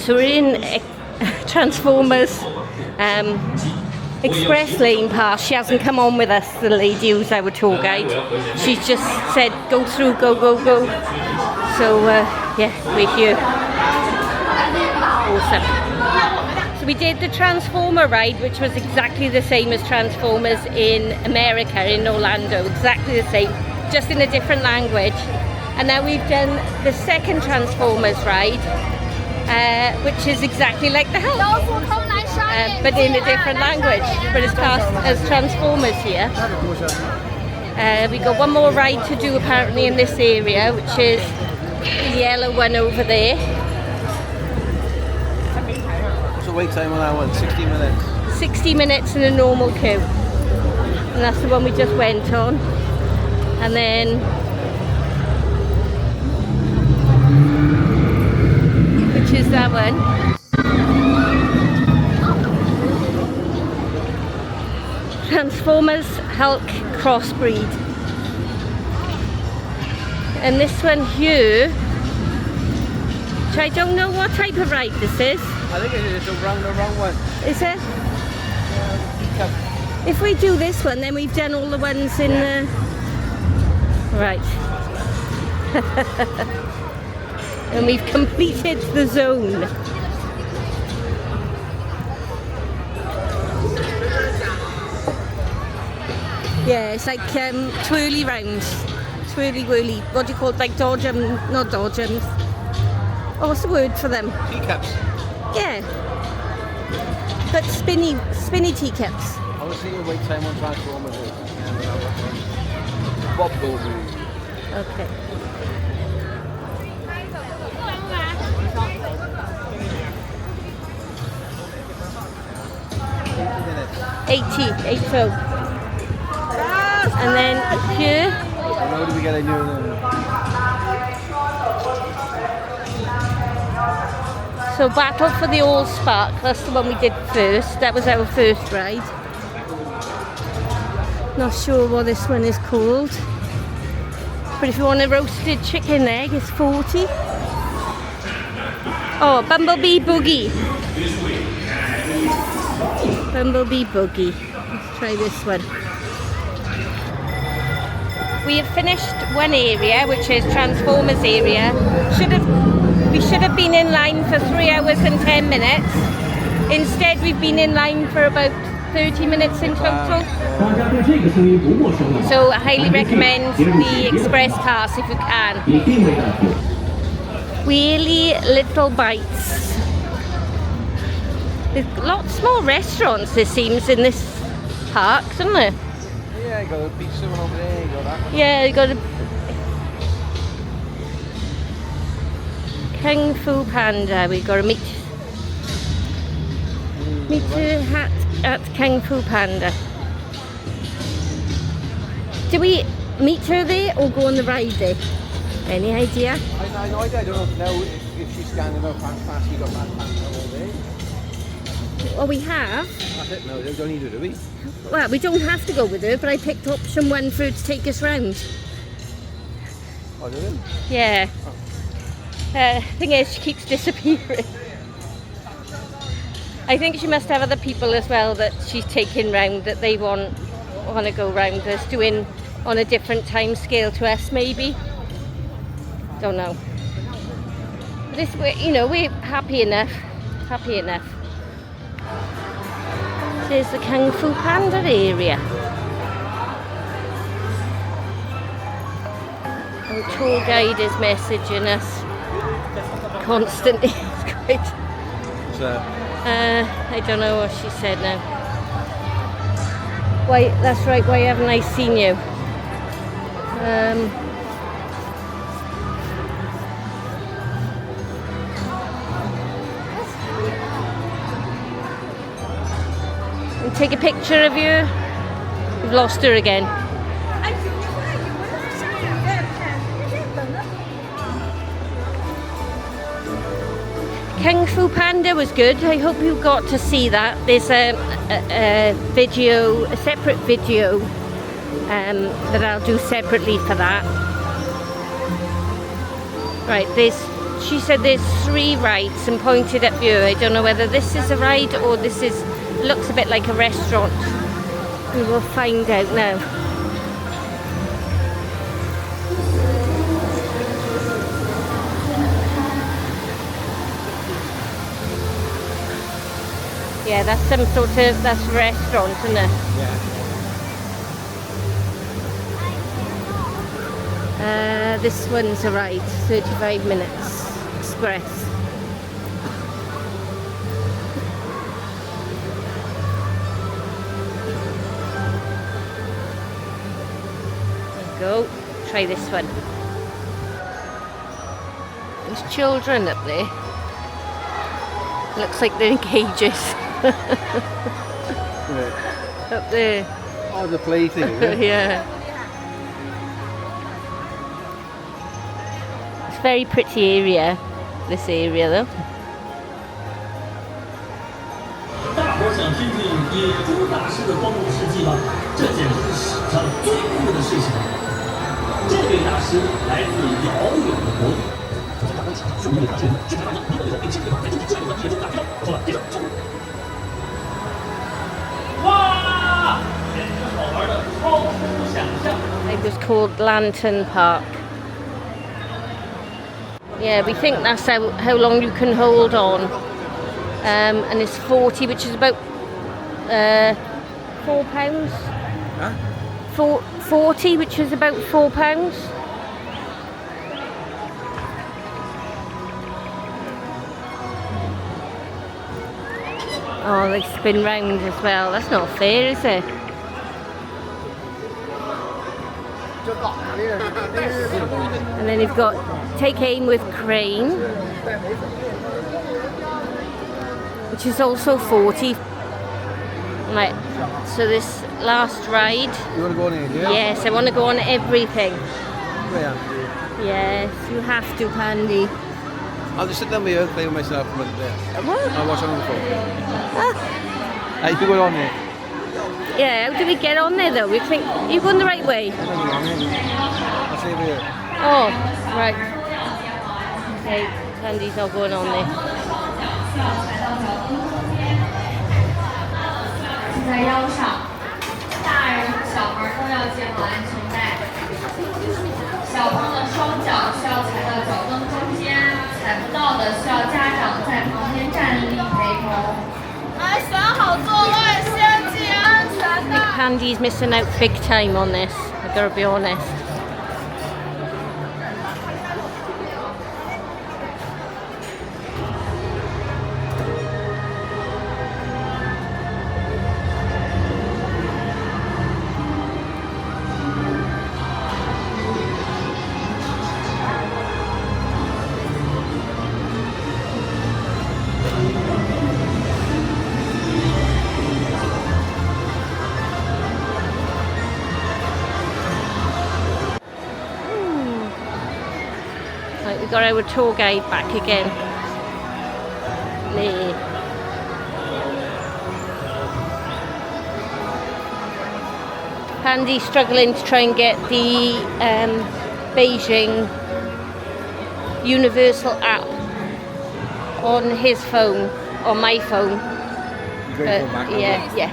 So we're in Transformers Express Lane Pass. She hasn't come on with us, the lady who's our tour guide. She's just said, go through, go, go, go. So, yeah, we're here. Awesome. So we did the Transformer ride, which was exactly the same as Transformers in America, in Orlando. Exactly the same, just in a different language. And now we've done the second Transformers ride, which is exactly like the Hulk, but in a different language. But it's classed as Transformers here. We got one more ride to do apparently in this area, which is the yellow one over there. What's the wait time on that one? 60 minutes? 60 minutes in a normal queue. And that's the one we just went on. And then which is that one. Transformers Hulk Crossbreed. And this one here, which I don't know what type of ride this is. I think it is the wrong one. Is it? If we do this one, then we've done all the ones in the... Right. And we've completed the zone. Yeah, it's like twirly rounds. Twirly whirly. What do you call it? Like dodgems, not dodgems. Oh, what's the word for them? Teacups. Yeah. But spinny teacups. I was thinking wait time on Transformers. Bob Goldberg. Okay. 80. And then here. How do we get a new one? So Battle for the All Spark, that's the one we did first. That was our first ride. Not sure what this one is called. But if you want a roasted chicken leg, it's 40. Oh, Bumblebee Boogie. Bumblebee Boogie. Let's try this one. We have finished one area, which is Transformers area. We should have been in line for 3 hours and 10 minutes. Instead, we've been in line for about 30 minutes in total. So I highly recommend the Express Pass if you can. Wheelie Little Bites. There's lots more restaurants, it seems, in this park, isn't there? Yeah, you got a pizza one over there, you got that one. Yeah, you got a Kung Fu Panda. We got a meet hat at Kung Fu Panda. Do we meet her there or go on the ride there? Any idea? I know, I don't know if she's scanning up fast, you got that pants over there. Well, we have. That's it, no, they don't need to do it. Well, we don't have to go with her, but I picked option 1 for her to take us round. Oh, do they? Yeah. Thing is, she keeps disappearing. I think she must have other people as well that she's taking round that they want to go round us, doing on a different time scale to us, maybe. Don't know. But this, we're happy enough. Happy enough. There's the Kung Fu Panda area. Our tour guide is messaging us constantly. It's great. What's that? I don't know what she said now. Why, that's right, why haven't I seen you? And take a picture of you. We've lost her again. Kung Fu Panda was good. I hope you got to see that. There's a separate video that I'll do separately for that. Right, there's She said there's 3 rides and pointed at you. I don't know whether this is a ride or this is looks a bit like a restaurant. We will find out now. Yeah, that's some sort of restaurant, isn't it? Yeah. This one's a ride, 35 minutes express. There you go. Try this one. There's children up there. Looks like they're in cages. Yeah. Up there. Oh, the play thing, is it? Yeah. It's a very pretty area, this area though. 大伙儿想听听野猪大师的光荣事迹吗？这简直是史上最酷的事情。这位大师来自遥远的国度。哇！简直好玩的超出想象。 It was called Lantern Park. Yeah, we think that's how long you can hold on. And it's 40, which is about £4. Huh? 40, which is about £4. Oh, they spin round as well. That's not fair, is it? And then you've got take aim with crane, which is also 40. Right, so this last ride. You want to go on here, yeah? Yes, I want to go on everything. Yeah. Yes, you have to, Pandy. I'll just sit down here and play with myself a minute there. What? I'll watch on the phone. Ah, Hey, you go on there. yeah, how do we get on there though? We think you're going the right way. I'll stay over here. Oh, right. Okay, Pandy's not going on there. 在腰上，大人和小孩都要系好安全带。小朋友的双脚需要踩到脚跟中间，踩不到的需要家长在旁边站立陪同。来，选好座位，先系安全 I 带。 think Pandy's missing out big time on this, I've got to be honest. Right, we got our tour guide back again. There. Pandy's struggling to try and get the Beijing Universal app on his phone, on my phone. You got to go back. Yeah, yeah.